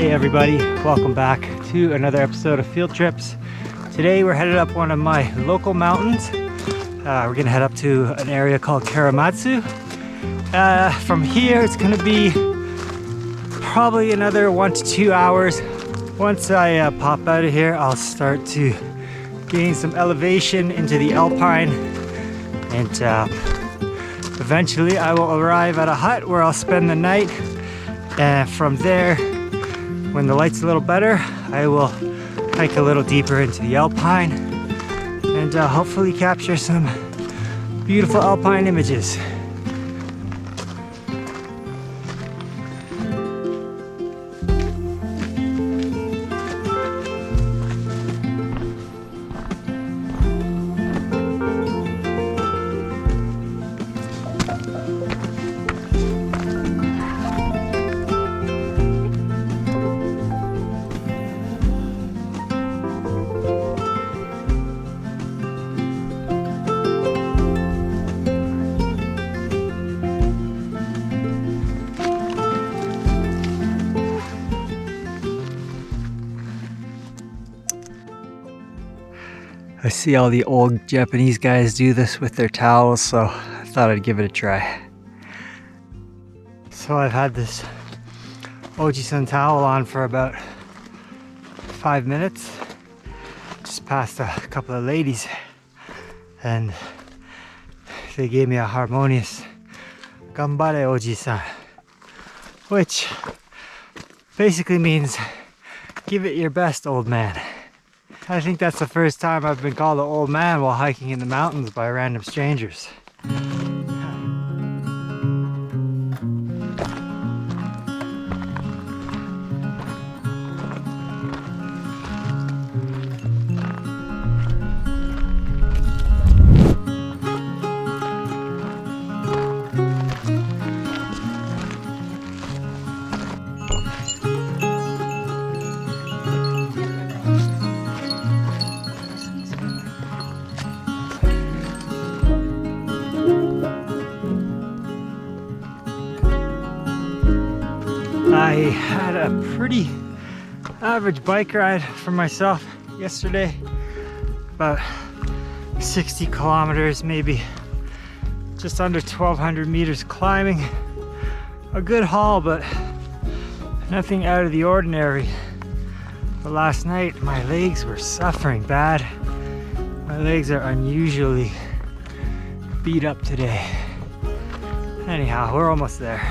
Hey everybody, welcome back to another episode of Field Trips. Today we're headed up one of my local mountains. We're gonna head up to an area called Kaerazu. From here it's gonna be probably another 1 to 2 hours. Once I pop out of here, I'll start to gain some elevation into the Alpine, and eventually I will arrive at a hut where I'll spend the night. And from there, when the light's a little better, I will hike a little deeper into the Alpine and hopefully capture some beautiful Alpine images. I see all the old Japanese guys do this with their towels, so I thought I'd give it a try. So I've had this Ojisan Towel on for about 5 minutes. Just passed a couple of ladies and they gave me a harmonious "Ganbare Ojisan," which basically means "give it your best, old man." I think that's the first time I've been called an old man while hiking in the mountains by random strangers. I had a pretty average bike ride for myself yesterday, about 60 kilometers, maybe just under 1,200 meters climbing. A good haul, but nothing out of the ordinary. But last night my legs were suffering bad. My legs are unusually beat up today. Anyhow, we're almost there.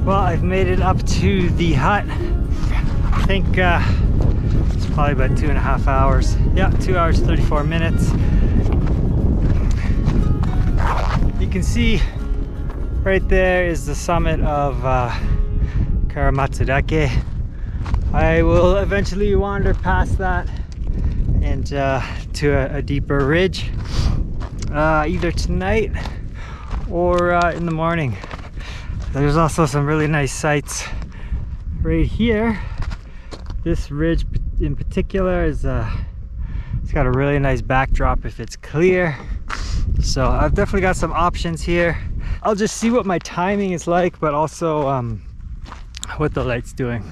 Well, I've made it up to the hut. I think it's probably about 2.5 hours. Yeah, 2 hours, 34 minutes. You can see right there is the summit of Kaerazu. I will eventually wander past that and to a deeper ridge, either tonight or in the morning. There's also some really nice sights right here. This ridge in particular is it's got a really nice backdrop if it's clear. So I've definitely got some options here. I'll just see what my timing is like, but also what the light's doing.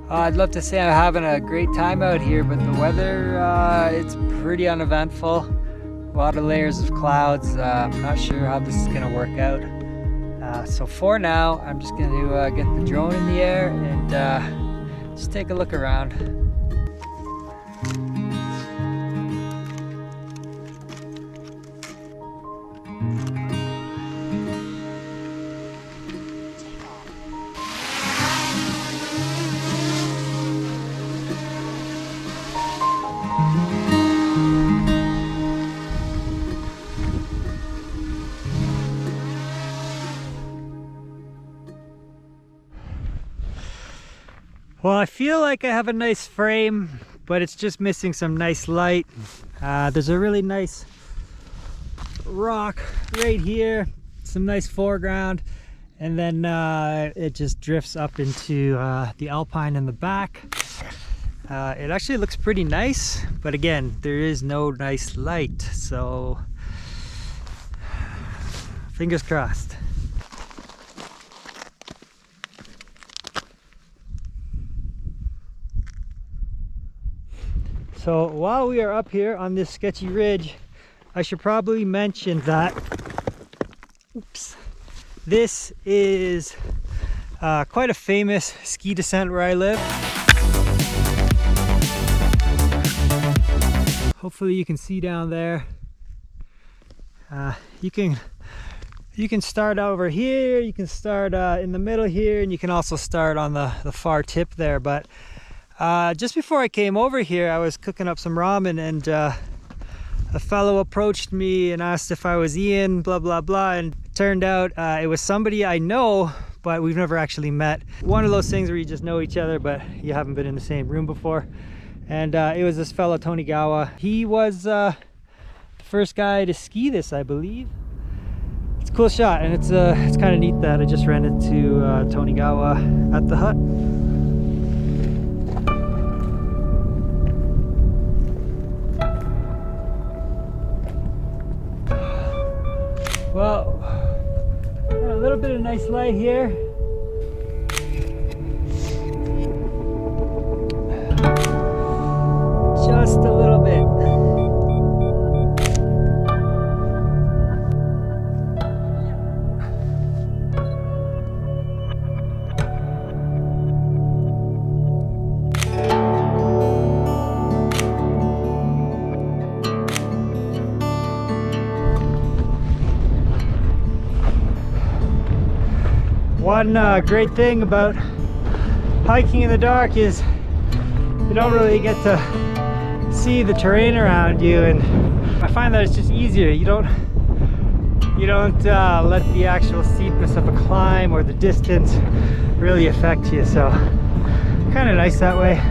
I'd love to say I'm having a great time out here, but the weather, it's pretty uneventful. A lot of layers of clouds. I'm not sure how this is gonna work out. So for now, I'm just gonna get the drone in the air and just take a look around. Well, I feel like I have a nice frame, but it's just missing some nice light. There's a really nice rock right here, some nice foreground, and then it just drifts up into the alpine in the back. It actually looks pretty nice, but again, there is no nice light, so fingers crossed. So while we are up here on this sketchy ridge, I should probably mention that, oops, this is quite a famous ski descent where I live. Hopefully you can see down there. You can start over here, you can start in the middle here, and you can also start on the far tip there. But just before I came over here, I was cooking up some ramen, and a fellow approached me and asked if I was Ian, blah blah blah, and it turned out it was somebody I know, but we've never actually met. One of those things where you just know each other, but you haven't been in the same room before. And it was this fellow Tonigawa. He was the first guy to ski this, I believe. It's a cool shot, and it's kind of neat that I just ran into Tonigawa at the hut. Well, got a little bit of nice light here. Just a little bit. One great thing about hiking in the dark is you don't really get to see the terrain around you, and I find that it's just easier. You don't let the actual steepness of a climb or the distance really affect you, so kind of nice that way.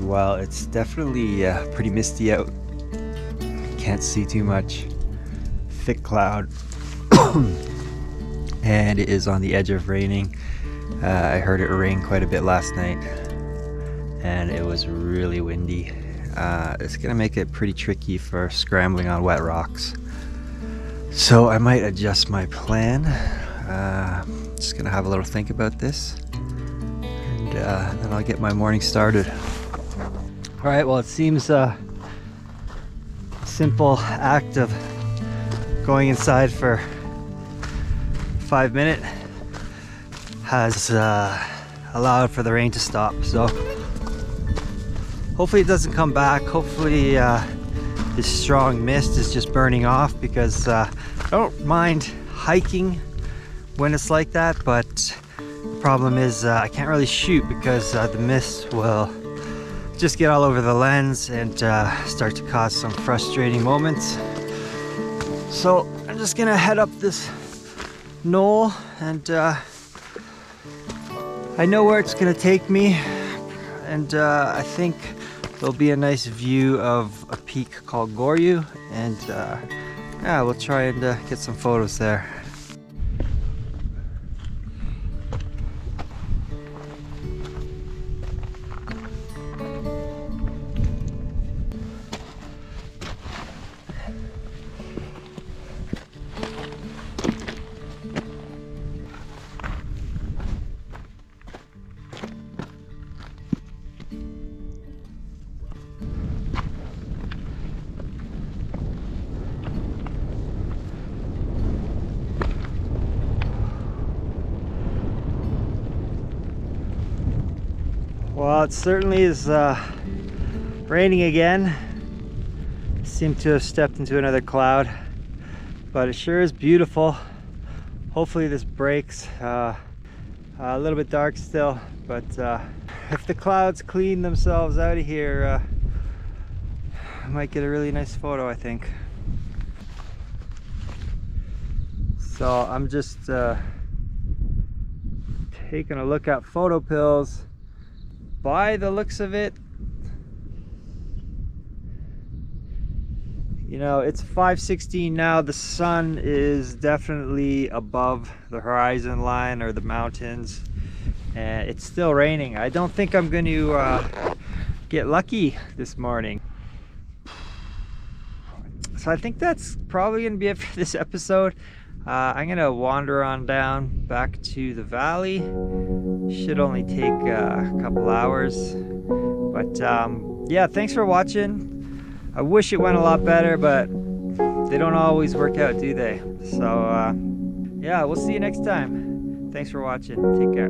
Well, it's definitely pretty misty out. Can't see too much. Thick cloud. And it is on the edge of raining. I heard it rain quite a bit last night, and it was really windy. it's gonna make it pretty tricky for scrambling on wet rocks. So I might adjust my plan. Just gonna have a little think about this, and then I'll get my morning started. All right, well, it seems a simple act of going inside for 5 minutes has allowed for the rain to stop. So hopefully it doesn't come back. Hopefully this strong mist is just burning off, because I don't mind hiking when it's like that, but the problem is I can't really shoot because the mist will just get all over the lens and start to cause some frustrating moments. So I'm just gonna head up this knoll, and I know where it's gonna take me, and I think there'll be a nice view of a peak called Goryu, and yeah, we'll try and get some photos there. Well, it certainly is raining again. Seem to have stepped into another cloud, but it sure is beautiful. Hopefully this breaks. A little bit dark still, but if the clouds clean themselves out of here, I might get a really nice photo, I think. So I'm just taking a look at photo pills. By the looks of it, you know, it's 5:16 now. The sun is definitely above the horizon line or the mountains, and it's still raining. I don't think I'm going to get lucky this morning. So I think that's probably going to be it for this episode. I'm going to wander on down back to the valley. Should only take a couple hours, but yeah, thanks for watching. I wish it went a lot better, but they don't always work out, do they? So yeah, we'll see you next time. Thanks for watching. Take care.